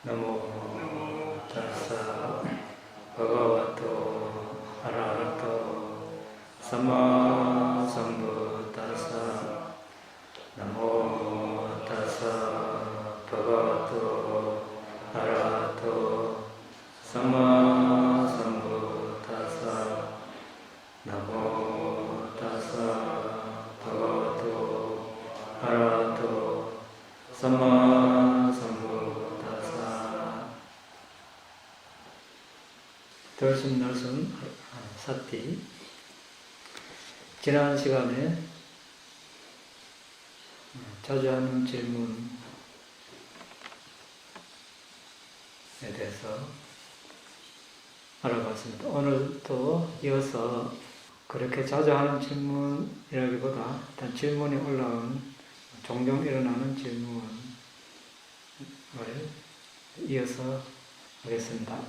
나모 타사 바가와토 아라하토 삼마 삼부타사 나모 타사 바가와토 아라하토 삼마 삼부타사 나모 타사 바가와토 아라하토 삼마 삼부타사. 덜숨 사티. 지난 시간에 자주 하는 질문에 대해서 알아봤습니다. 오늘도 이어서 그렇게 자주 하는 질문이라기보다 일단 질문이 올라온 종종 일어나는 질문을 이어서 하겠습니다.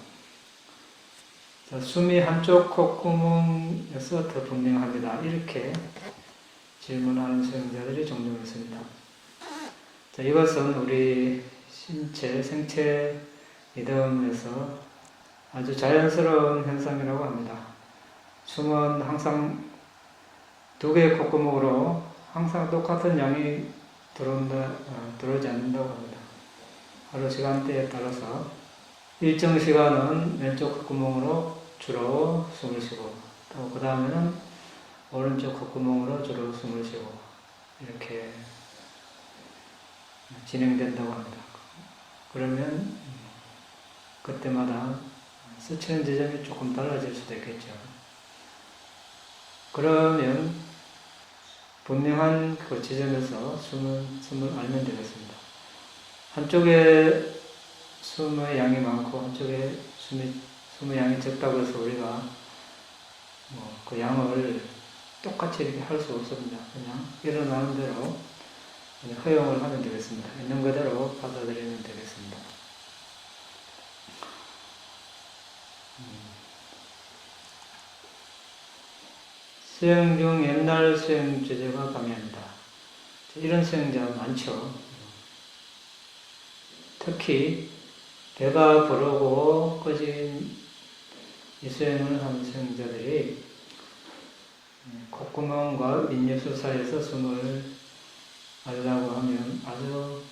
자, 숨이 한쪽 콧구멍에서 더 분명합니다. 이렇게 질문하는 수행자들이 종종 있습니다. 자, 이것은 우리 신체, 생체 리듬에서 아주 자연스러운 현상이라고 합니다. 숨은 항상 두 개의 콧구멍으로 항상 똑같은 양이 들어오지 않는다고 합니다. 하루 시간대에 따라서 일정 시간은 왼쪽 콧구멍으로 주로 숨을 쉬고, 또 그 다음에는 오른쪽 콧구멍으로 주로 숨을 쉬고, 이렇게 진행된다고 합니다. 그러면 그때마다 스치는 지점이 조금 달라질 수도 있겠죠. 그러면 분명한 그 지점에서 숨을 알면 되겠습니다. 한쪽에 숨의 양이 많고 한쪽에 숨의 양이 적다고 해서 우리가 그 양을 똑같이 이렇게 할 수 없습니다. 그냥 일어나는 대로 그냥 허용을 하면 되겠습니다. 있는 그대로 받아들이면 되겠습니다. 수행 중 옛날 수행 주제가 방해합니다. 이런 수행자 많죠. 특히 배가 부르고 꺼진 이 수행을 하는 수행자들이 콧구멍과 윗입술 사이에서 숨을 알려고 하면 아주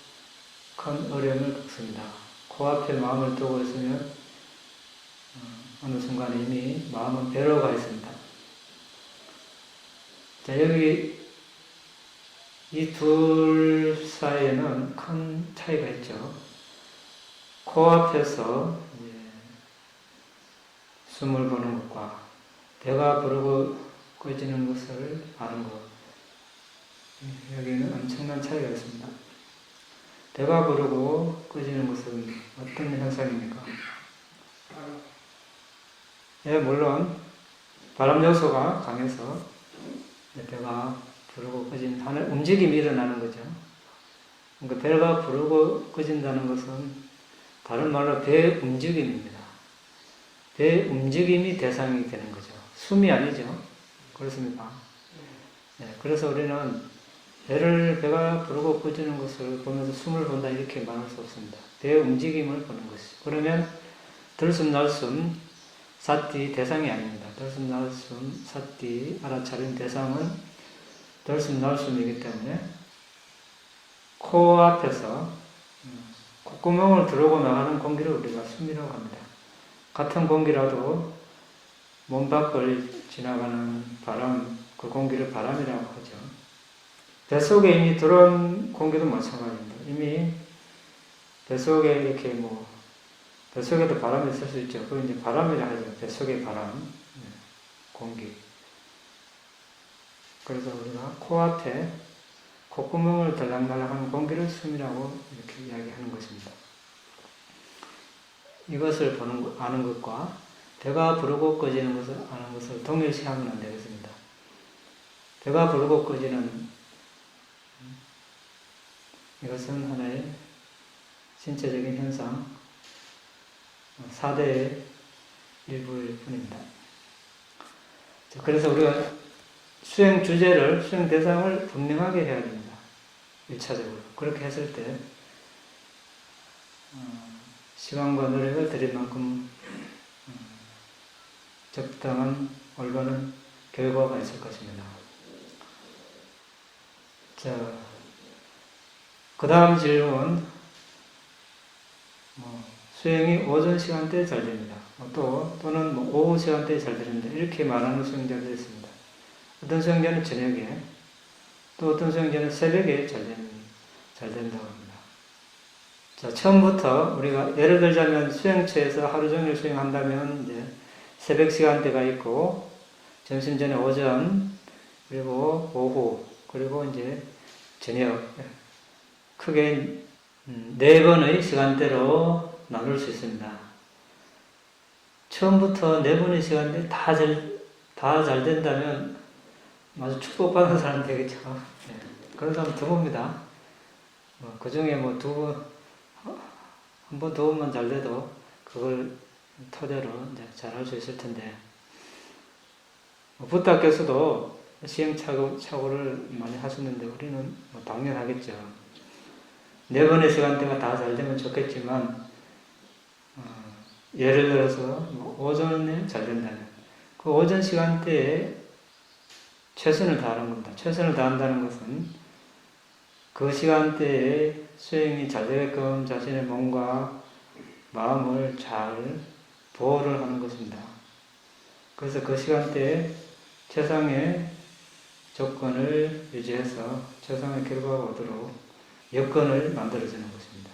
큰 어려움을 겪습니다. 코앞에 마음을 두고 있으면 어느 순간 이미 마음은 배로 가 있습니다. 자, 여기 이 둘 사이에는 큰 차이가 있죠. 코앞에서 숨을 보는 것과 배가 부르고 꺼지는 것을 아는 것, 여기는 엄청난 차이가 있습니다. 배가 부르고 꺼지는 것은 어떤 현상입니까? 예, 물론 바람 요소가 강해서 배가 부르고 꺼지는 움직임이 일어나는 거죠. 그러니까 배가 부르고 꺼진다는 것은 다른 말로 배 움직임입니다. 배 움직임이 대상이 되는 거죠. 숨이 아니죠. 그렇습니까? 네, 그래서 우리는 배가 부르고 꺼지는 것을 보면서 숨을 본다 이렇게 말할 수 없습니다. 배 움직임을 보는 것이죠. 그러면 들숨 날숨 사띠 대상이 아닙니다. 들숨 날숨 사띠 알아차린 대상은 들숨 날숨이기 때문에 코앞에서 콧구멍을 들어오고 나가는 공기를 우리가 숨이라고 합니다. 같은 공기라도 몸 밖을 지나가는 바람, 그 공기를 바람이라고 하죠. 뱃속에 이미 들어온 공기도 마찬가지입니다. 이미 뱃속에 이렇게 뱃속에도 바람이 있을 수 있죠. 그걸 이제 바람이라 하죠. 뱃속의 바람, 공기. 그래서 우리가 코앞에 콧구멍을 들락날락하는 공기를 숨이라고 이렇게 이야기하는 것입니다. 이것을 아는 것과 배가 부르고 꺼지는 것을 아는 것을 동일시하면 안 되겠습니다. 배가 부르고 꺼지는 이것은 하나의 신체적인 현상, 4대의 일부일 뿐입니다. 그래서 우리가 수행 주제를, 수행 대상을 분명하게 해야 됩니다. 1차적으로. 그렇게 했을 때 시간과 노력을 들일 만큼 적당한 올바른 결과가 있을 것입니다. 자, 그 다음 질문. 수행이 오전 시간대에 잘 됩니다. 또는 오후 시간대에 잘 됩니다. 이렇게 말하는 수행자도 있습니다. 어떤 수행자는 저녁에, 또 어떤 수행자는 새벽에 잘 된다고 합니다. 자, 처음부터 우리가 예를 들자면 수행처에서 하루 종일 수행한다면 이제 새벽 시간대가 있고, 점심 전에 오전, 그리고 오후, 그리고 이제 저녁, 크게 4번의 시간대로 나눌 수 있습니다. 처음부터 4번의 시간대 다 잘 된다면 아주 축복받은 사람 되겠죠. 네. 그런 사람 드뭅니다. 그 중에 한 번, 2번만 잘 돼도 그걸 토대로 이제 잘할 수 있을 텐데, 부탁 교수도 시행착오를 많이 하셨는데 우리는 당연하겠죠. 4번의 시간대가 다 잘 되면 좋겠지만, 예를 들어서 오전에 잘 된다면 그 오전 시간대에 최선을 다하는 겁니다. 최선을 다한다는 것은 그 시간대에 수행이 잘 되게끔 자신의 몸과 마음을 잘 보호를 하는 것입니다. 그래서 그 시간대에 최상의 조건을 유지해서 최상의 결과가 오도록 여건을 만들어주는 것입니다.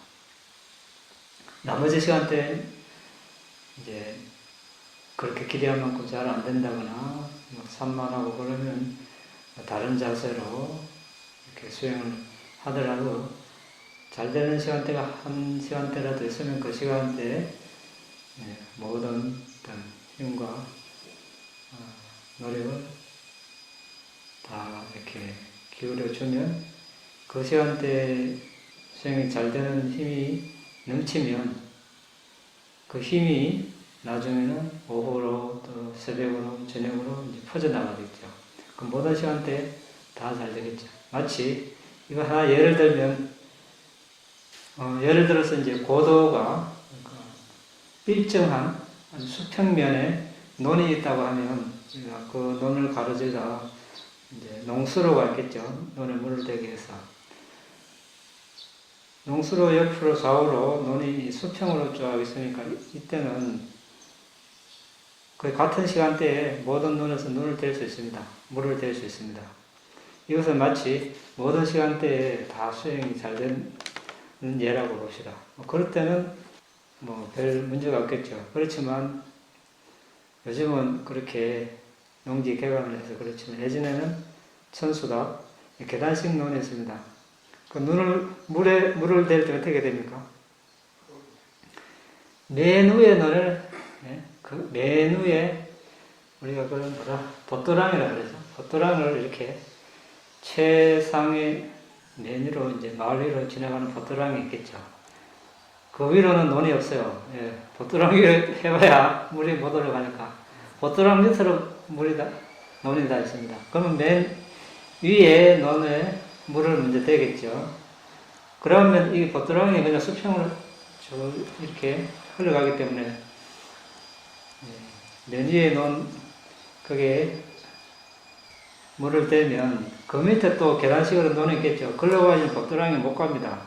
나머지 시간대에 이제 그렇게 기대한 만큼 잘 안 된다거나 산만하고 그러면 다른 자세로 이렇게 수행을 하더라도 잘 되는 시간대가 한 시간대라도 있으면 그 시간대에 모든 어떤 힘과 노력을 다 이렇게 기울여주면 그 시간대에 수행이 잘 되는 힘이 넘치면 그 힘이 나중에는 오후로 또 새벽으로 저녁으로 이제 퍼져나가겠죠. 그 모든 시간대에 다 잘 되겠죠. 마치 이거 하나 예를 들면 예를 들어서 이제 고도가 일정한 수평면에 논이 있다고 하면 그 논을 가로질러 이제 농수로가 있겠죠. 논에 물을 대기 해서 농수로 옆으로 좌우로 논이 수평으로 쫙 있으니까 이때는 거의 같은 시간대에 모든 논에서 눈을 댈 수 있습니다. 물을 댈 수 있습니다. 이것은 마치 모든 시간대에 다 수행이 잘 되는 예라고 봅시다. 그럴 때는 별 문제가 없겠죠. 그렇지만 요즘은 그렇게 농지 개간을 해서 그렇지만 예전에는 천수다 계단식 논이 있습니다. 그 물을 댈 때 어떻게 됩니까? 맨 위에 논을 그 맨 위에 우리가 그런 돛도랑이라 그러죠. 돛도랑을 이렇게 최상의 맨 위로 이제 마을 위로 지나가는 돛도랑이 있겠죠. 그 위로는 논이 없어요. 돛도랑 위에 해봐야 물이 못 올라가니까 돛도랑 밑으로 논이 다 있습니다. 그러면 맨 위에 논에 물을 먼저 대겠죠. 그러면 이 돛도랑이 그냥 수평으로 쭉 이렇게 흘러가기 때문에 맨 위에 논 그게 물을 대면 그 밑에 또 계단식으로 논이 있겠죠. 글로 가지고 돛도랑이 못 갑니다.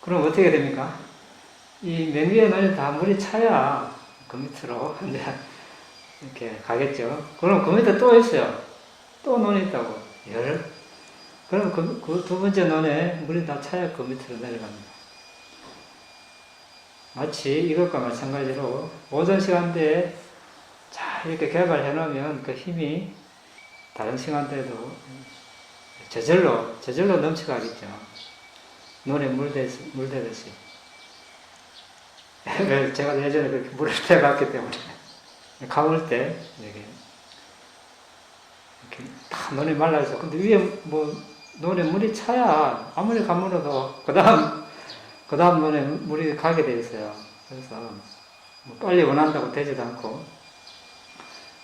그럼 어떻게 됩니까? 이 맨 위에 논이 다 물이 차야 그 밑으로 이제 이렇게 가겠죠. 그럼 그 밑에 또 있어요. 또 논이 있다고. 그럼 그 두 번째 논에 물이 다 차야 그 밑으로 내려갑니다. 마치 이것과 마찬가지로 오전 시간대에 잘 이렇게 개발해 놓으면 그 힘이 다른 시간대에도 저절로 넘쳐가겠죠. 논에 물대듯이. 제가 예전에 그렇게 물을 대봤기 때문에 가물 때 이렇게 다 논이 말라있어. 근데 위에 논에 물이 차야 아무리 가물어도 그 다음 논에 물이 가게 돼 있어요. 그래서 빨리 원한다고 되지도 않고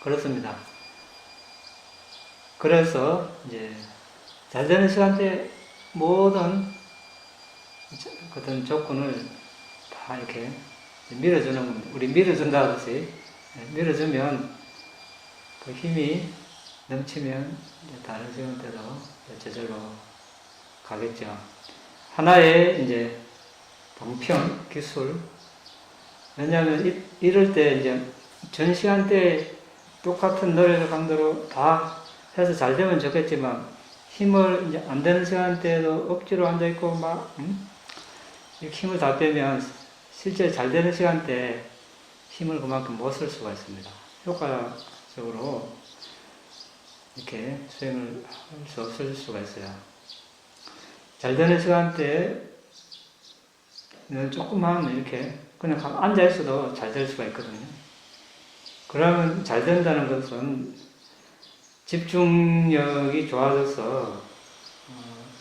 그렇습니다. 그래서 이제 잘 되는 시간대에 모든 어떤 조건을 다 이렇게 밀어주는 겁니다. 우리 밀어준다 하듯이 밀어주면 그 힘이 넘치면 다른 시간 때도 저절로 가겠죠. 하나의 이제 봉평 기술. 왜냐하면 이럴 때 이제 전 시간대에 똑같은 노래를 강도로 다 해서 잘 되면 좋겠지만 힘을 이제 안 되는 시간대에도 억지로 앉아 있고 막 이렇게 힘을 다 빼면 실제 잘 되는 시간대에 힘을 그만큼 못 쓸 수가 있습니다. 효과적으로 이렇게 수행을 할 수 없을 수가 있어요. 잘 되는 시간대에는 조금만 이렇게 그냥 앉아 있어도 잘 될 수가 있거든요. 그러면 잘 된다는 것은 집중력이 좋아져서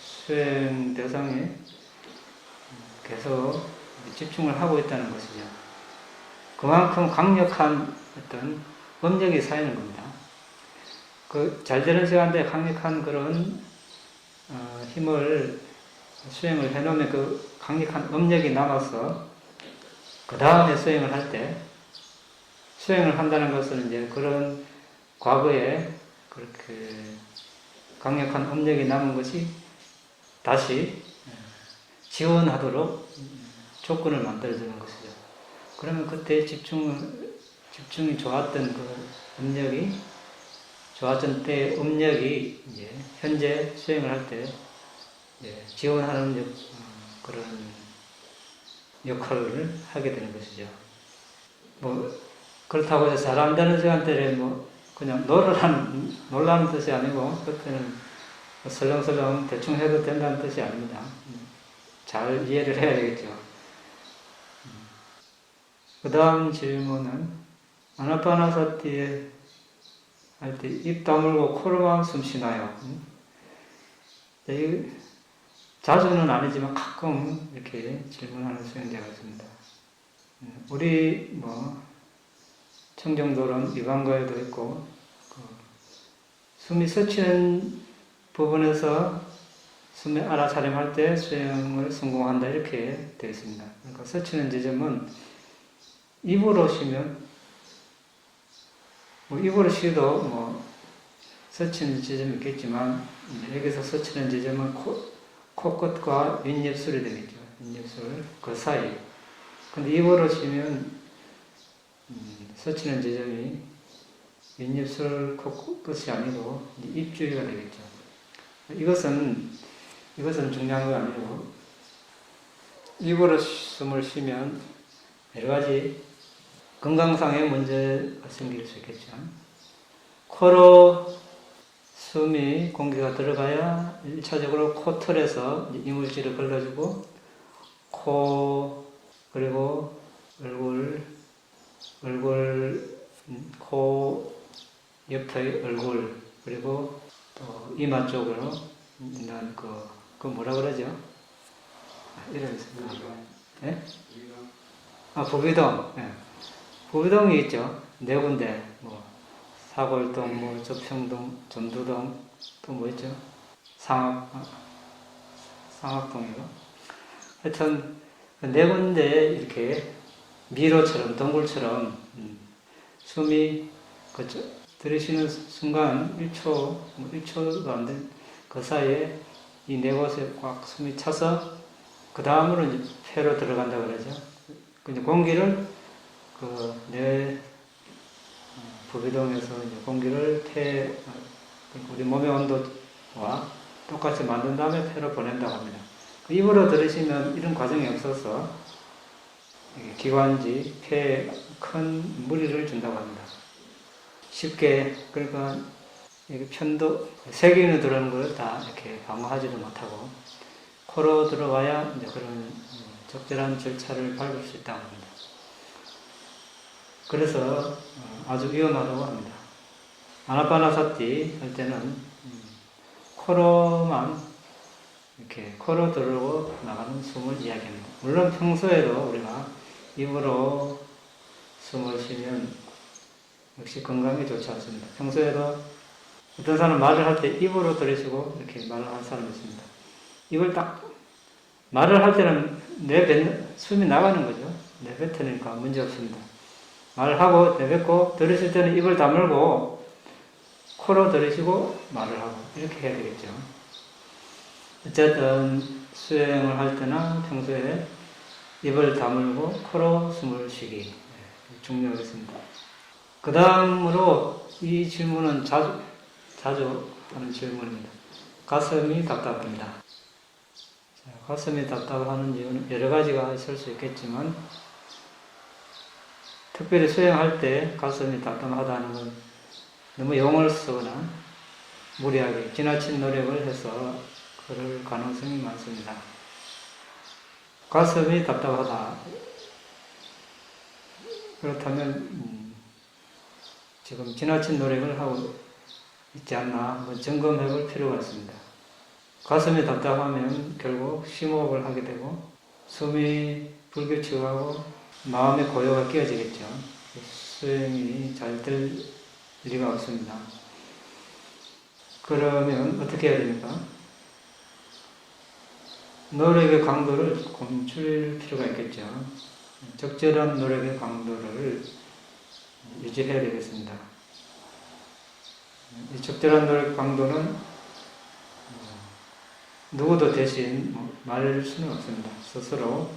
수행 대상에 계속 집중을 하고 있다는 것이죠. 그만큼 강력한 어떤 업력이 쌓이는 겁니다. 그 잘 되는 시간대에 강력한 그런 힘을 수행을 해놓으면 그 강력한 업력이 남아서 그 다음에 수행을 할 때 수행을 한다는 것은 이제 그런 과거에 그렇게 강력한 업력이 남은 것이 다시 지원하도록 조건을 만들어주는 것이죠. 그러면 그때 집중이 좋았던 그 업력이 좋았던 때의 업력이 이제 현재 수행을 할 때 지원하는 그런 역할을 하게 되는 것이죠. 뭐 그렇다고 해서 잘 안되는 시간대에 뭐 그냥 놀라는 뜻이 아니고 그때는 설렁설렁 대충 해도 된다는 뜻이 아닙니다. 잘 이해를 해야 되겠죠. 그 다음 질문은 아나파나사티에 할 때 입 다물고 코로만 숨 쉬나요? 자주는 아니지만 가끔 이렇게 질문하는 수행자가 있습니다. 우리 뭐 청정도론 이방가에도 있고 숨이 스치는 부분에서 숨에 알아차림할 때 수행을 성공한다 이렇게 되어 있습니다. 그러니까 스치는 지점은 입으로 쉬면 뭐 입으로 쉬도 뭐 스치는 지점이 있겠지만 여기서 스치는 지점은 코끝과 윗입술이 되겠죠. 윗입술 그 사이. 근데 입으로 쉬면 스치는 지점이 윗입술 코끝이 아니고 입 주위가 되겠죠. 이것은 중요한 거 아니고 입으로 숨을 쉬면 여러 가지 건강상의 문제가 생길 수 있겠죠. 코로 숨이 공기가 들어가야 1차적으로 코털에서 이물질을 걸러주고 코 그리고 코 옆의 얼굴 그리고 또 이마 쪽으로 난 그 뭐라 그러죠? 이름이 있습니다. 예? 부비동. 예. 부비동이 있죠. 네 군데. 뭐 사골동, 뭐 접평동, 전두동, 또 뭐 있죠? 상악동이고. 하여튼 네 군데에 이렇게 미로처럼 덩굴처럼 숨이 들이쉬는 순간 1초도 안 된 그 사이에 이 네 곳에 꽉 숨이 차서 그 다음으로 이제 폐로 들어간다 그러죠. 이제 공기를 내 부비동에서 이제 공기를 우리 몸의 온도와 똑같이 만든 다음에 폐로 보낸다고 합니다. 입으로 들으시면 이런 과정이 없어서 기관지, 폐에 큰 무리를 준다고 합니다. 쉽게, 그러니까 편도, 세균이 들어오는 걸 다 이렇게 방어하지도 못하고, 코로 들어와야 이제 그런 적절한 절차를 밟을 수 있다고 합니다. 그래서 아주 위험하다고 합니다. 아나파나사티 할 때는 코로만 이렇게 코로 들어오고 나가는 숨을 이야기합니다. 물론 평소에도 우리가 입으로 숨을 쉬면 역시 건강에 좋지 않습니다. 평소에도 어떤 사람은 말을 할 때 입으로 들이쉬고 이렇게 말을 하는 사람이 있습니다. 입을 딱 말을 할 때는 숨이 나가는 거죠. 내뱉으니까 문제 없습니다. 말을 하고 내뱉고 들으실 때는 입을 다물고 코로 들으시고 말을 하고 이렇게 해야 되겠죠. 어쨌든 수행을 할 때나 평소에 입을 다물고 코로 숨을 쉬기 중요하겠습니다. 그 다음으로 이 질문은 자주 하는 질문입니다. 가슴이 답답합니다. 가슴이 답답하는 이유는 여러 가지가 있을 수 있겠지만 특별히 수행할 때 가슴이 답답하다는 건 너무 용을 쓰거나 무리하게 지나친 노력을 해서 그럴 가능성이 많습니다. 가슴이 답답하다. 그렇다면 지금 지나친 노력을 하고 있지 않나 한번 점검해 볼 필요가 있습니다. 가슴이 답답하면 결국 심호흡을 하게 되고 숨이 불규칙하고 마음의 고요가 끼어지겠죠. 수행이 잘 될 리가 없습니다. 그러면 어떻게 해야 됩니까? 노력의 강도를 조금 줄일 필요가 있겠죠. 적절한 노력의 강도를 유지해야 되겠습니다. 이 적절한 노력 강도는 누구도 대신 말할 수는 없습니다. 스스로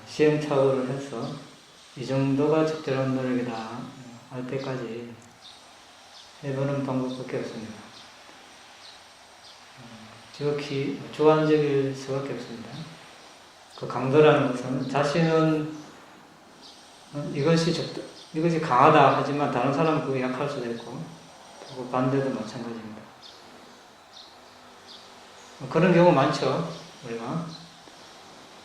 시행착오를 해서 이 정도가 적절한 노력이다 할 때까지 해보는 방법밖에 없습니다. 지극히 주관적일 수밖에 없습니다. 그 강도라는 것은 자신은 이것이 강하다 하지만 다른 사람은 그게 약할 수도 있고 또 반대도 마찬가지입니다. 그런 경우 많죠. 우리가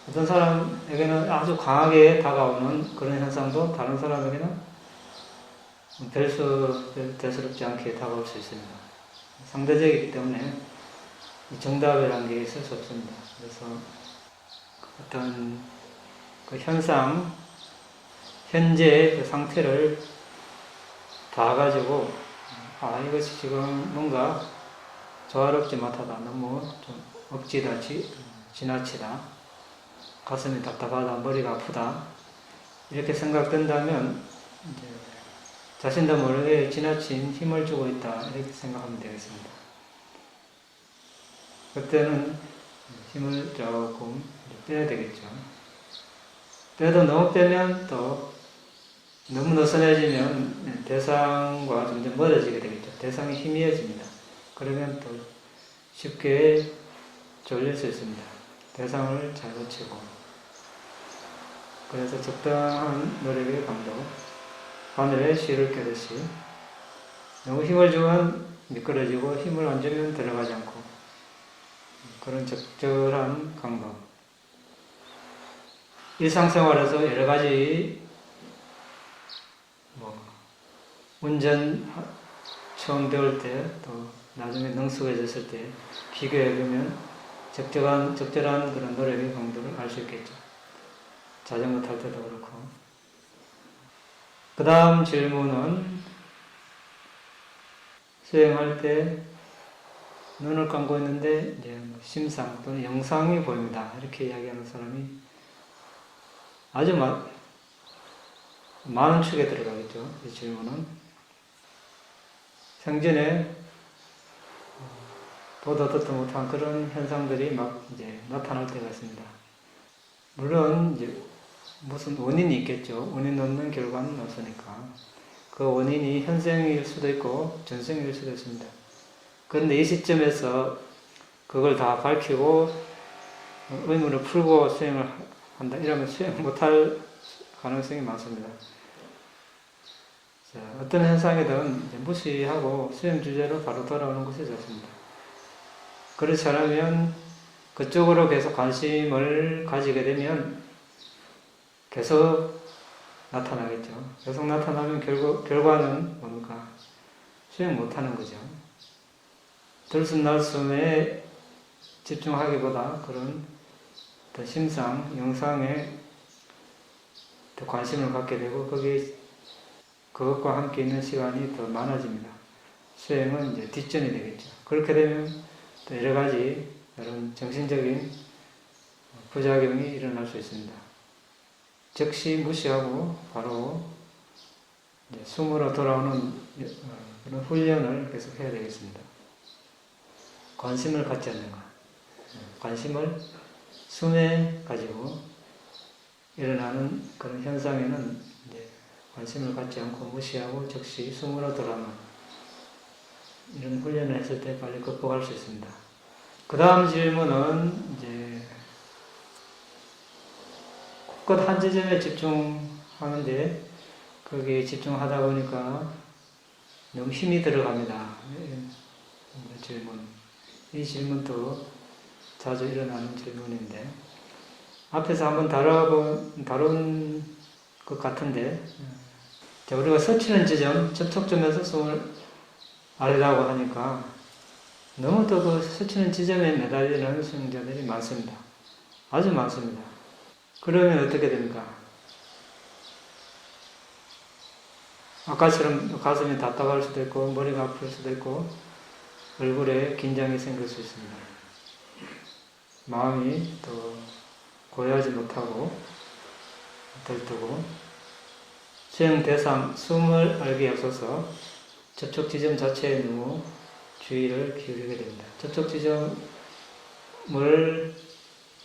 어떤 사람에게는 아주 강하게 다가오는 그런 현상도 다른 사람에게는 대수롭지 않게 다가올 수 있습니다. 상대적이기 때문에 정답이라는 게 있을 수 없습니다. 그래서 어떤 그 현상, 현재의 그 상태를 봐가지고 이것이 지금 뭔가 조화롭지 못하다, 너무 좀 억지다, 지나치다, 가슴이 답답하다, 머리가 아프다 이렇게 생각된다면 이제 자신도 모르게 지나친 힘을 주고 있다 이렇게 생각하면 되겠습니다. 그때는 힘을 조금 빼야 되겠죠. 빼도 너무 빼면 또 너무 느슨해지면 대상과 점점 멀어지게 되겠죠. 대상이 희미해집니다. 그러면 또 쉽게 졸릴 수 있습니다. 대상을 잘 고치고. 그래서 적당한 노력의 강도, 바늘에 실을 껴듯이 너무 힘을 주면 미끄러지고 힘을 안 주면 들어가지 않고 그런 적절한 강도. 일상생활에서 여러 가지 운전 처음 배울 때 또 나중에 능숙해졌을 때 비교해보면 적절한 그런 노력의 강도를 알 수 있겠죠. 자전거 탈 때도 그렇고. 그 다음 질문은 수행할 때 눈을 감고 있는데 이제 심상 또는 영상이 보입니다. 이렇게 이야기하는 사람이 아주 많은 축에 들어가겠죠. 이 질문은 생전에 보다 듣도 못한 그런 현상들이 막 이제 나타날 때가 있습니다. 물론 이제 무슨 원인이 있겠죠. 원인 없는 결과는 없으니까. 그 원인이 현생일 수도 있고 전생일 수도 있습니다. 그런데 이 시점에서 그걸 다 밝히고 의문을 풀고 수행을 한다. 이러면 수행 못할 가능성이 많습니다. 자, 어떤 현상이든 이제 무시하고 수행 주제로 바로 돌아오는 것이 좋습니다. 그렇지 않으면 그쪽으로 계속 관심을 가지게 되면 계속 나타나겠죠. 계속 나타나면 결과는 뭔가 수행 못하는 거죠. 들숨날숨에 집중하기보다 그런 더 심상, 영상에 더 관심을 갖게 되고 그것과 함께 있는 시간이 더 많아집니다. 수행은 이제 뒷전이 되겠죠. 그렇게 되면 또 여러 가지 이런 정신적인 부작용이 일어날 수 있습니다. 즉시 무시하고 바로 숨으로 돌아오는 그런 훈련을 계속 해야 되겠습니다. 관심을 갖지 않는 것. 관심을 숨에 가지고 일어나는 그런 현상에는 관심을 갖지 않고 무시하고 즉시 숨으로 돌아오는 이런 훈련을 했을 때 빨리 극복할 수 있습니다. 그 다음 질문은 곳곳 한 지점에 집중하는데 거기에 집중하다 보니까 너무 힘이 들어갑니다. 이 질문도 자주 일어나는 질문인데 앞에서 한번 다룬 것 같은데 우리가 스치는 지점, 접촉점에서 숨을 알려고 하니까 너무 또 그 스치는 지점에 매달리는 수행자들이 많습니다. 아주 많습니다. 그러면 어떻게 됩니까? 아까처럼 가슴이 답답할 수도 있고 머리가 아플 수도 있고 얼굴에 긴장이 생길 수 있습니다. 마음이 또 고요하지 못하고 들뜨고 수행 대상 숨을 알기에 앞서서 접촉 지점 자체에 너무 주의를 기울이게 됩니다. 접촉 지점을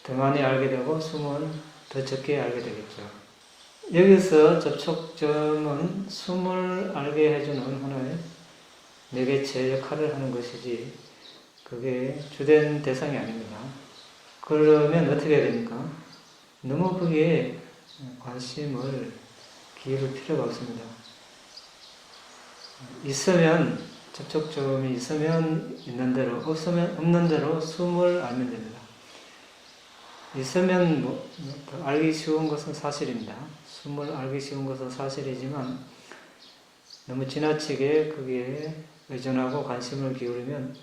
더 많이 알게 되고 숨은 더 적게 알게 되겠죠. 여기서 접촉점은 숨을 알게 해주는 하나의 매개체 역할을 하는 것이지 그게 주된 대상이 아닙니다. 그러면 어떻게 해야 됩니까? 너무 거기에 관심을 기울일 필요가 없습니다. 있으면 접촉점이 있으면 있는 대로 없으면 없는 대로 숨을 알면 됩니다. 있으면 알기 쉬운 것은 사실입니다. 숨을 알기 쉬운 것은 사실이지만 너무 지나치게 거기에 의존하고 관심을 기울이면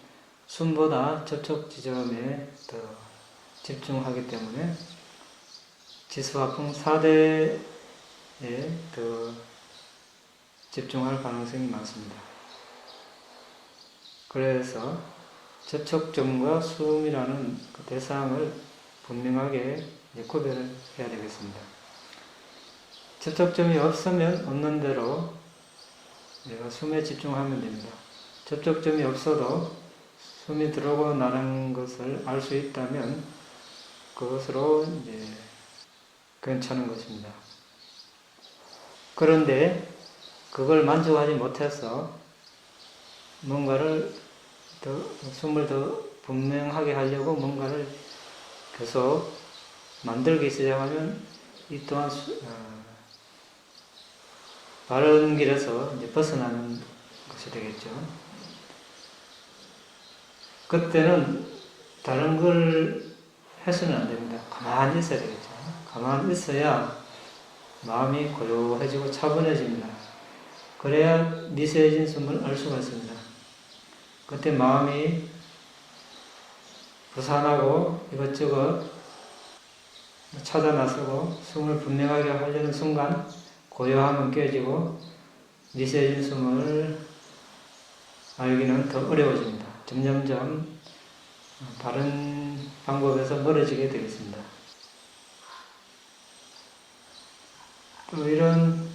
숨보다 접촉 지점에 더 집중하기 때문에 지수화풍 4대에 더 집중할 가능성이 많습니다. 그래서 접촉점과 숨이라는 그 대상을 분명하게 구별을 해야 되겠습니다. 접촉점이 없으면 없는 대로 내가 숨에 집중하면 됩니다. 접촉점이 없어도 숨이 들어오고 나는 것을 알 수 있다면 그것으로 괜찮은 것입니다. 그런데 그걸 만족하지 못해서 뭔가를 숨을 더 분명하게 하려고 뭔가를 계속 만들기 시작하면 이 또한 바른 길에서 벗어나는 것이 되겠죠. 그때는 다른 걸 해서는 안 됩니다. 가만히 있어야 되겠죠. 가만히 있어야 마음이 고요해지고 차분해집니다. 그래야 미세해진 숨을 알 수가 있습니다. 그때 마음이 부산하고 이것저것 찾아 나서고 숨을 분명하게 하려는 순간 고요함은 깨지고 미세해진 숨을 알기는 더 어려워집니다. 점점점 다른 방법에서 멀어지게 되겠습니다. 또 이런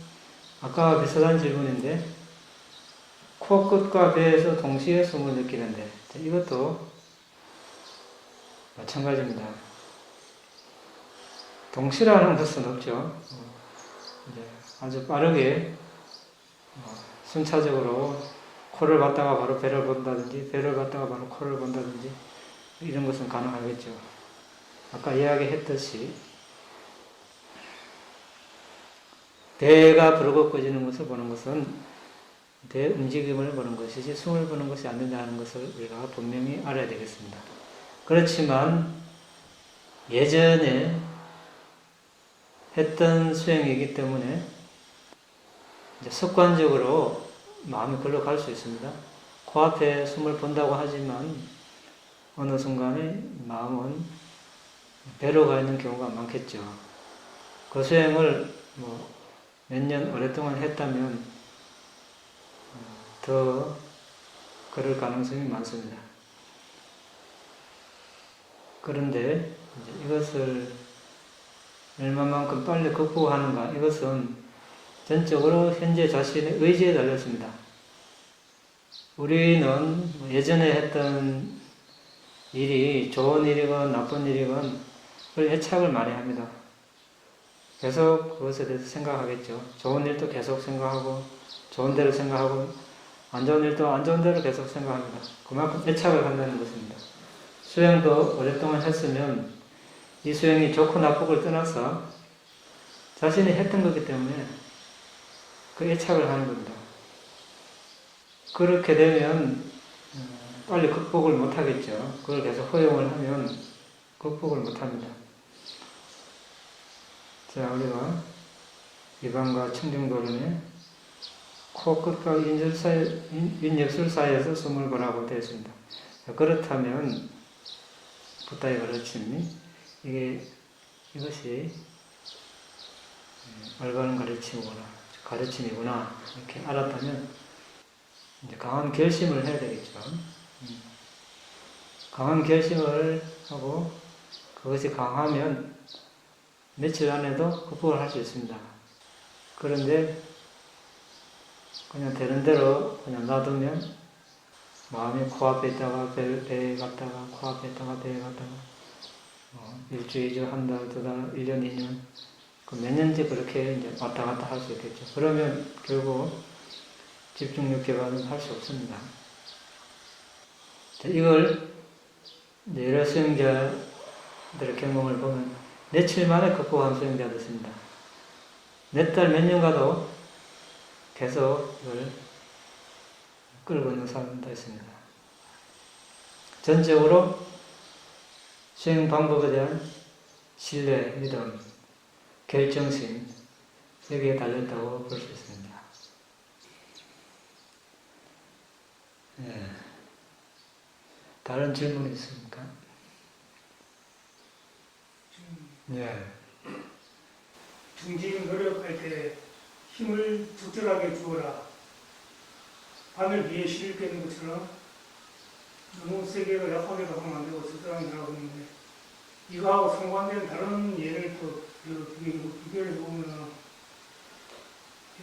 아까와 비슷한 질문인데 코끝과 배에서 동시에 숨을 느끼는데 이것도 마찬가지입니다. 동시라는 것은 없죠. 아주 빠르게 순차적으로 코를 봤다가 바로 배를 본다든지 배를 봤다가 바로 코를 본다든지 이런 것은 가능하겠죠. 아까 이야기했듯이 배가 부르고 꺼지는 것을 보는 것은 배 움직임을 보는 것이지 숨을 보는 것이 안 된다는 것을 우리가 분명히 알아야 되겠습니다. 그렇지만 예전에 했던 수행이기 때문에 이제 습관적으로 마음이 글로 갈 수 있습니다. 코앞에 숨을 본다고 하지만 어느 순간에 마음은 배로 가 있는 경우가 많겠죠. 그 수행을 몇 년 오랫동안 했다면 더 그럴 가능성이 많습니다. 그런데 이제 이것을 얼마만큼 빨리 극복하는가, 이것은 전적으로 현재 자신의 의지에 달렸습니다. 우리는 예전에 했던 일이 좋은 일이건 나쁜 일이건 그걸 애착을 많이 합니다. 계속 그것에 대해서 생각하겠죠. 좋은 일도 계속 생각하고 좋은 대로 생각하고 안 좋은 일도 안 좋은 대로 계속 생각합니다. 그만큼 애착을 한다는 것입니다. 수행도 오랫동안 했으면 이 수행이 좋고 나쁘고를 떠나서 자신이 했던 거기 때문에 그 애착을 하는 겁니다. 그렇게 되면 빨리 극복을 못하겠죠. 그걸 계속 허용을 하면 극복을 못합니다. 자, 우리가 이방과 청정도론에 코끝과 인입술 사이에서 숨을 보라고 되어 있습니다. 자, 그렇다면 부다의 가르침이 이것이 올바른 가르침이구나 이렇게 알았다면 이제 강한 결심을 해야 되겠죠. 강한 결심을 하고 그것이 강하면 며칠 안에도 극복을 할 수 있습니다. 그런데 그냥 되는 대로 그냥 놔두면 마음이 코앞에 있다가 배에 갔다가 코앞에 있다가 배에 갔다가 일주일, 2주, 한 달, 2달, 1년, 2년 그 몇 년째 그렇게 이제 왔다 갔다 할 수 있겠죠. 그러면 결국 집중력 개발은 할 수 없습니다. 자, 이걸 여러 수행자들의 경험을 보면 며칠 만에 극복한 수행자도 있습니다. 몇 달, 몇 년 가도 계속 이걸 끌고 있는 사람도 있습니다. 전적으로 수행 방법에 대한 신뢰, 믿음, 결정심 여기에 달렸다고 볼 수 있습니다. 네. 다른 질문 있습니까? 네. 중심 노력할 때 힘을 적절하게 주어라. 바늘 위에 실을 꿰는 것처럼 너무 세게도 약하게도 하면 안 되고 적절하게 하라고 했는데 이거하고 상관된 다른 예를 또 비교해 보면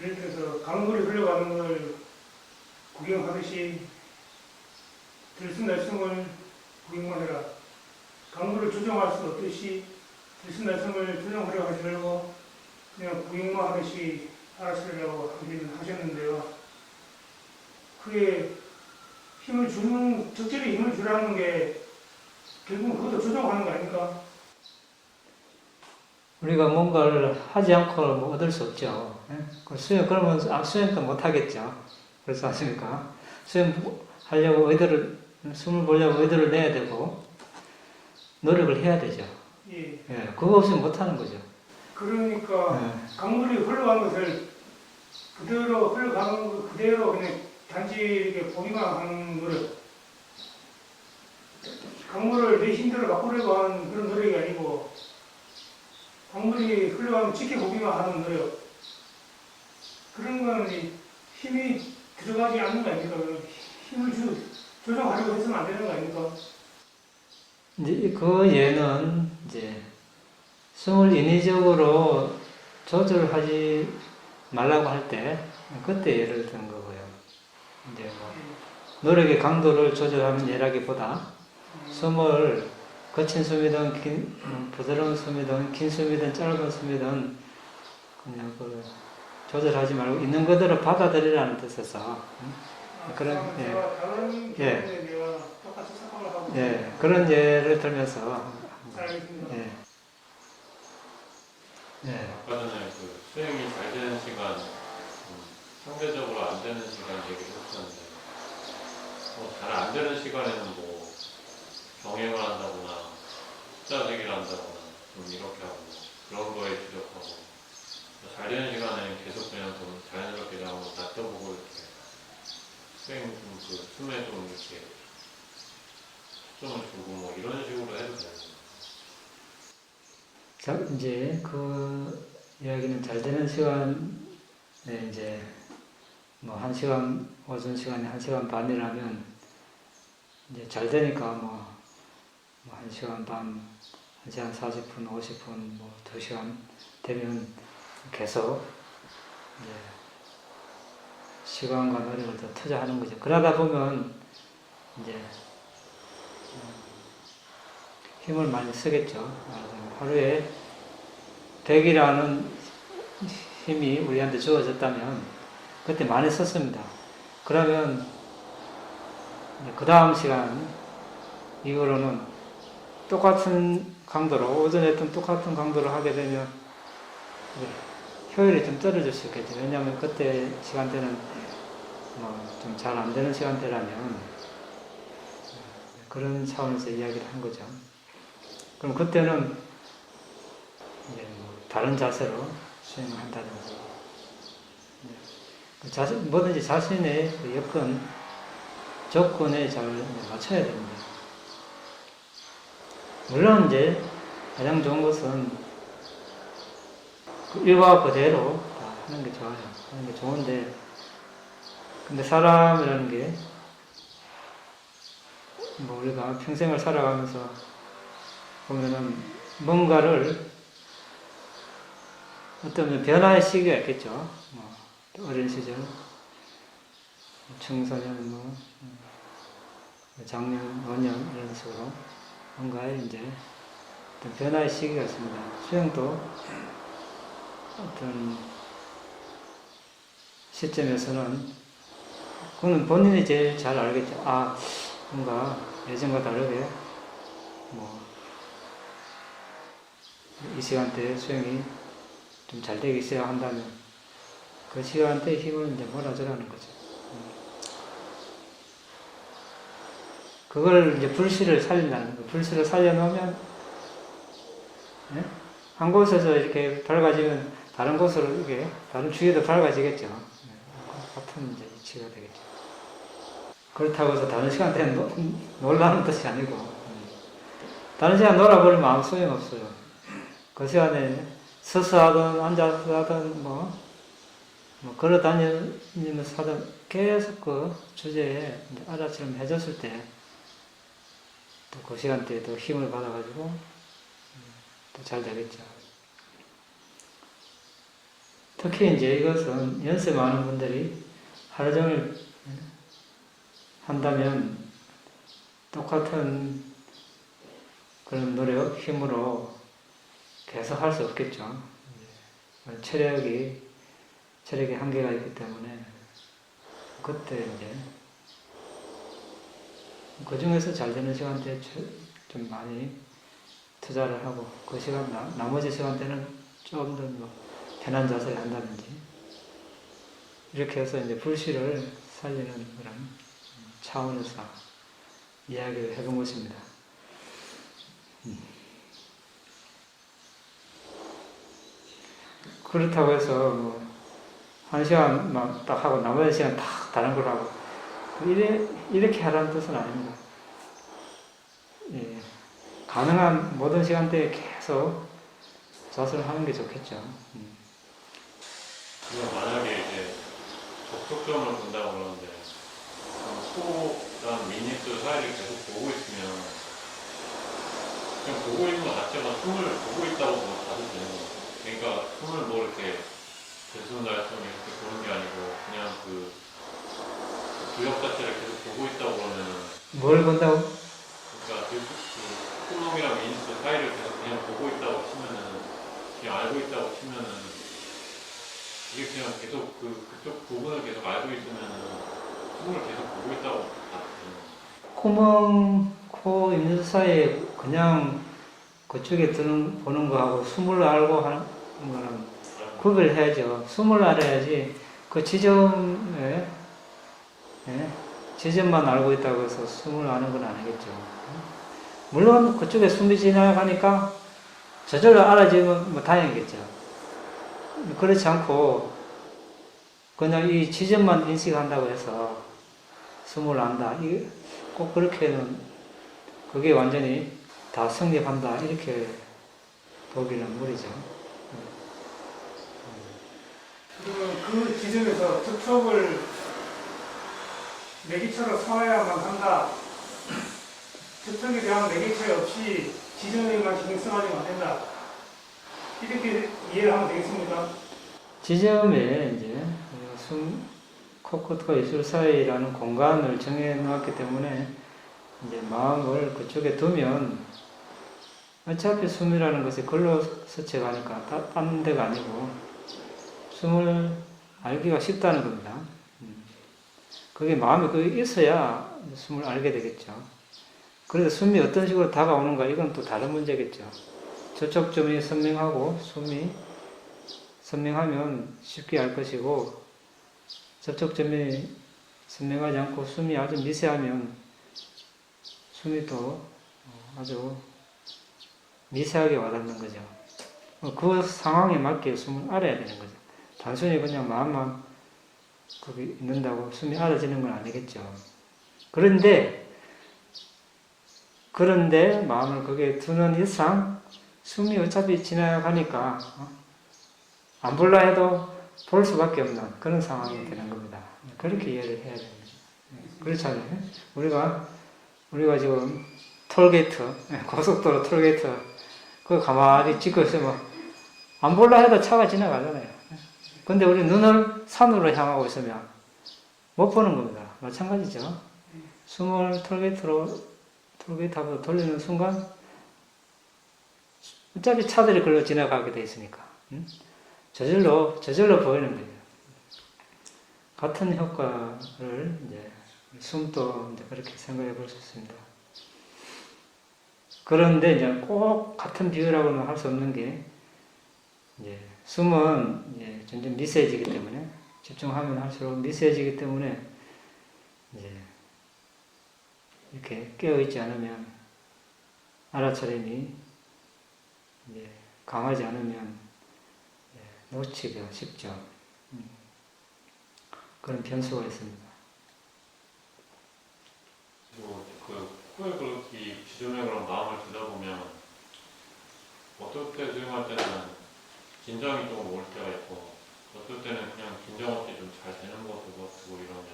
예를 들어서 강물이 흘러가는 걸 구경하듯이 들숨날숨을 구경만 해라. 강물을 조정할 수 없듯이 들숨날숨을 조정하려고 하지 말고 그냥 구경만 하듯이 알아서라고 하셨는데요. 그게 적절히 힘을 주라는 게 결국은 그것도 조정하는 거 아닙니까? 우리가 뭔가를 하지 않고 뭐 얻을 수 없죠. 그러면 수행도 못 하겠죠. 그렇지 않습니까? 수행하려고 숨을 보려고 의도를 내야 되고, 노력을 해야 되죠. 예. 예, 그거 없으면 못 하는 거죠. 그러니까, 예. 강물이 흘러가는 것을 그대로 흘러가는 거 그대로 그냥 단지 이렇게 보기만 하는 노력. 강물을 내 힘대로 바꾸려고 하는 그런 노력이 아니고, 강물이 흘러가면 지켜보기만 하는 노력. 그런 거는 힘이 들어가지 않는 거 아닙니까? 힘을 조정하려고 해서는 안 되는 거 아닙니까? 이제 그 예는 이제 숨을 인위적으로 조절하지 말라고 할 때 그때 예를 든 거고요. 이제 뭐 노력의 강도를 조절하는 예라기보다 숨을 거친 숨이든 부드러운 숨이든 긴 숨이든 짧은 숨이든 그냥 조절하지 말고 있는 그대로 받아들이라는 뜻에서 그런 그런 예를 들면서 예. 예. 아까 전에 그 수행이 잘 되는 시간, 상대적으로 안 되는 시간 얘기를 했었는데, 잘 안 되는 시간에는 뭐 병행을 한다거나 숫자 세기를 한다거나 이렇게 하고 그런 거에 주력하고, 잘 되는 시간에는 계속 그냥 좀 자연스럽게 하고 놔둬보고 이렇게 수행 좀 숨에 좀 이렇게 초점을 주고 뭐 이런 식으로 해도 되는. 자, 이제 그 이야기는 잘 되는 시간에 이제 뭐 1시간, 오전 시간에 1시간 반이라면 이제 잘 되니까 뭐 1시간 반, 1시간 40분, 50분, 뭐 2시간 되면 계속 이제 시간과 노력을 더 투자하는 거죠. 그러다 보면 이제 힘을 많이 쓰겠죠. 하루에 100이라는 힘이 우리한테 주어졌다면 그때 많이 썼습니다. 그러면 그 다음 시간 이후로는 똑같은 강도로, 오전에 했던 똑같은 강도로 하게 되면 효율이 좀 떨어질 수 있겠죠. 왜냐하면 그때 시간대는 좀 잘 안 되는 시간대라면 그런 차원에서 이야기를 한 거죠. 그럼 그때는 이제 다른 자세로 수행을 한다든지 뭐든지 자신의 그 여건, 조건에 잘 맞춰야 됩니다. 물론 이제 가장 좋은 것은 그 일과 그대로 다 하는 게 좋아요. 하는 게 좋은데, 근데 사람이라는 게 뭐 우리가 평생을 살아가면서 보면은 뭔가를 어떤 변화의 시기가 있겠죠. 어린 시절, 청소년, 장년, 노년 이런 식으로 뭔가에 이제 어떤 변화의 시기가 있습니다. 수행도 어떤 시점에서는 그거는 본인이 제일 잘 알겠죠. 아, 뭔가 예전과 다르게 이 시간대에 수행이 좀 잘 되기 시작한다면 그 시간대의 힘을 이제 몰아주라는 거죠. 그걸 이제 불씨를 살린다는 거예요. 불씨를 살려놓으면 한 곳에서 이렇게 밝아지면 다른 곳으로 이게 다른 주위도 밝아지겠죠. 같은 이제 이치가 되겠죠. 그렇다고 해서 다른 시간대에 놀라는 뜻이 아니고 다른 시간 놀아버리면 아무 소용없어요. 그 시간에 서서 하든 앉아서 하든 걸어 다니면서 하든 계속 그 주제에 알아처럼 해줬을 때 또 그 시간대에 또 힘을 받아가지고 또 잘 되겠죠. 특히 이제 이것은 연세 많은 분들이 하루 종일 한다면 똑같은 그런 노력, 힘으로 계속 할 수 없겠죠. 체력의 한계가 있기 때문에 그때 이제 그 중에서 잘 되는 시간대에 좀 많이 투자를 하고 그 시간 나머지 시간대는 좀 더 편한 자세를 한다든지 이렇게 해서 이제 불씨를 살리는 그런 차원에서 이야기를 해본 것입니다. 그렇다고 해서 한 시간만 딱 하고 나머지 시간 딱 다른 걸 하고 이렇게 하라는 뜻은 아닙니다. 예, 가능한 모든 시간대에 계속 자세를 하는 게 좋겠죠. 만약에 이제 접촉점을 본다고 그러는데 코랑 미니스 사이를 계속 보고 있으면 그냥 보고 있는 것 자체가 숨을 보고 있다고 봐도 되는 거죠. 그러니까 숨을 뭐 이렇게 대수날성 이렇게 보는 게 아니고 그냥 그 구역 자체를 계속 보고 있다고 그러면은 뭘 본다고? 그러니까 그 코놈이랑 미니스 사이를 계속 그냥 보고 있다고 치면은 그냥 알고 있다고 치면은 이게 그냥 계속 그쪽 부분을 계속 알고 있으면은 숨을 계속 보고 있다고 봐도 되는 거죠. 구멍, 코 있는 사이에 그냥 그쪽에 보는 거하고 숨을 알고 하는 거는 구별해야죠. 숨을 알아야지 그 지점에 지점만 알고 있다고 해서 숨을 아는 건 아니겠죠. 물론 그쪽에 숨이 지나가니까 저절로 알아지면 다행이겠죠. 그렇지 않고 그냥 이 지점만 인식한다고 해서 숨을 안다. 이게 꼭 그렇게는 그게 완전히 다 성립한다. 이렇게 보기는 무리죠. 그러면 그 지점에서 접촉을 매개체로 삼아야만 한다. 접촉에 대한 매개체 없이 지점에만 신경 써가지고 안 된다. 이렇게 이해를 하면 되겠습니까? 지점에 이제 코끝과 입술 사이라는 공간을 정해 놓았기 때문에 이제 마음을 그쪽에 두면 어차피 숨이라는 것이 글로 스쳐가니까 딴 데가 아니고 숨을 알기가 쉽다는 겁니다. 그게 마음에 그게 있어야 숨을 알게 되겠죠. 그래서 숨이 어떤 식으로 다가오는가 이건 또 다른 문제겠죠. 저촉점이 선명하고 숨이 선명하면 쉽게 알 것이고 접촉점이 선명하지 않고 숨이 아주 미세하면 숨이 또 아주 미세하게 와닿는 거죠. 그 상황에 맞게 숨을 알아야 되는 거죠. 단순히 그냥 마음만 거기 있는다고 숨이 알아지는 건 아니겠죠. 그런데 마음을 거기에 두는 이상 숨이 어차피 지나가니까 안 볼라 해도 볼 수밖에 없는 그런 상황이 되는 겁니다. 그렇게 이해를 해야 됩니다. 그렇잖아요. 우리가 지금 톨게이트, 고속도로 톨게이트 그거 가만히 찍고 있으면 안 볼라 해도 차가 지나가잖아요. 근데 우리 눈을 산으로 향하고 있으면 못 보는 겁니다. 마찬가지죠. 숨을 톨게이트하고 돌리는 순간 어차피 차들이 글로 지나가게 돼 있으니까 저절로 보이는 거예요. 같은 효과를 이제 숨도 이제 그렇게 생각해 볼 수 있습니다. 그런데 이제 꼭 같은 비유라고는 할 수 없는 게 이제 숨은 이제 점점 미세해지기 때문에 집중하면 할수록 미세해지기 때문에 이제 이렇게 깨어 있지 않으면 알아차림이 이제 강하지 않으면 놓치기가 쉽죠. 그런 변수가 있습니다. 그 코에 그렇게 지점에 그런 마음을 두다 보면 어떨 때 수행할 때는 긴장이 좀 올 때가 있고 어떨 때는 그냥 긴장 없이 좀 잘 되는 것도 같고 이런데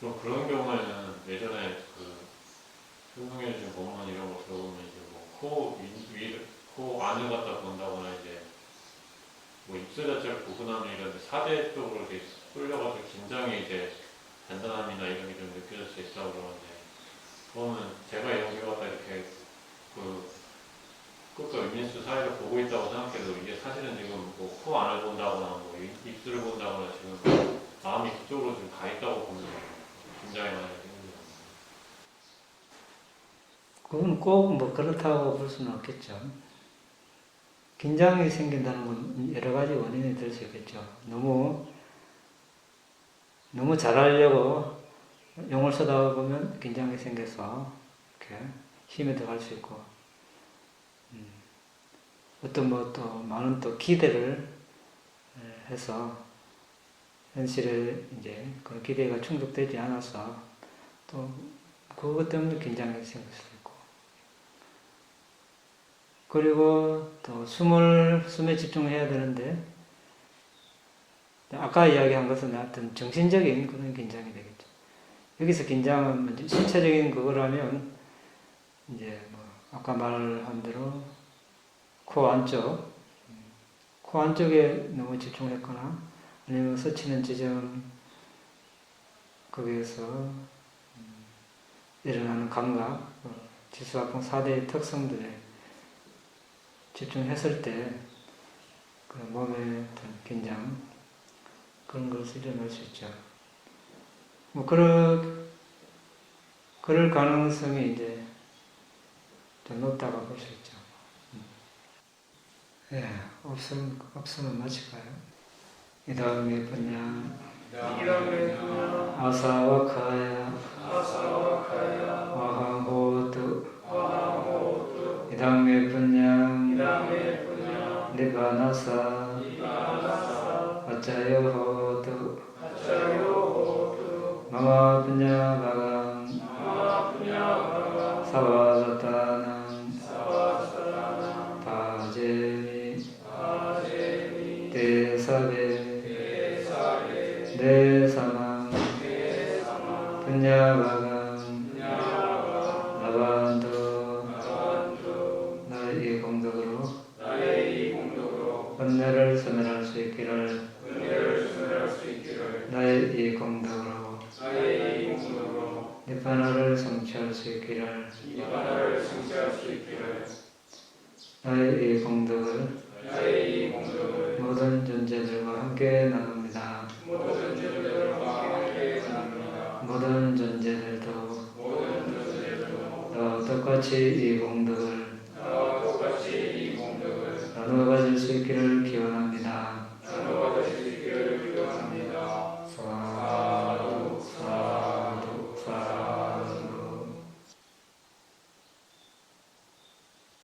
그럼 그런 경우에는 예전에 그 설명해 주신 법문 이런 거 들어보면 이제 뭐 코 안을 갖다 본다거나 이제 뭐 입술 자체를 보거나 이런데 사대 쪽으로 이렇게 쏠려가지고 긴장이 이제 단단함이나 이런 게 좀 느껴질 수 있다고 그러는데 그거는 제가 연기 갖다 이렇게 그 끝과 윗입술 사이를 보고 있다고 생각해도 이게 사실은 지금 뭐 코 안을 본다거나 뭐 입술을 본다거나 지금 마음이 그쪽으로 좀 가 있다고 보면 긴장이 많이 생깁니다. 그건 꼭 뭐 그렇다고 볼 수는 없겠죠. 긴장이 생긴다는 건 여러 가지 원인이 될 수 있겠죠. 너무 잘하려고 용을 쓰다 보면 긴장이 생겨서 이렇게 힘이 들어갈 수 있고, 어떤 뭐 또 많은 또 기대를 해서 현실에 이제 그 기대가 충족되지 않아서 또 그것 때문에 긴장이 생길 수도 있고, 그리고 또 숨에 집중해야 되는데 아까 이야기한 것은 어떤 정신적인 그런 긴장이 되겠죠. 여기서 긴장은 신체적인 그거라면 이제 뭐 아까 말한 대로 코 안쪽에 너무 집중했거나 아니면 스치는 지점 거기에서 일어나는 감각, 지수화풍 4대의 특성들에 집중했을 때 그 몸의 어떤 긴장 그런 것이 일어날 수 있죠. 뭐 그럴 가능성이 이제 좀 높다고 볼 수 있죠. 예, 없으면 마칠까요? 이 다음에 분야 아사와카야 와항호두 이 다음에 분야 니바나사 아짜요호두 마마 분야 바강 사와사타남 바제미 대사베 대사망 분야 바강 나반도 번뇌를 소멸할 수 있기를 나의 이 공덕으로 니바나를 성취할 수 있기를 나의 이 공덕을 모든 존재들과 함께 나눕니다. 모든 존재들도 똑같이 이 공덕을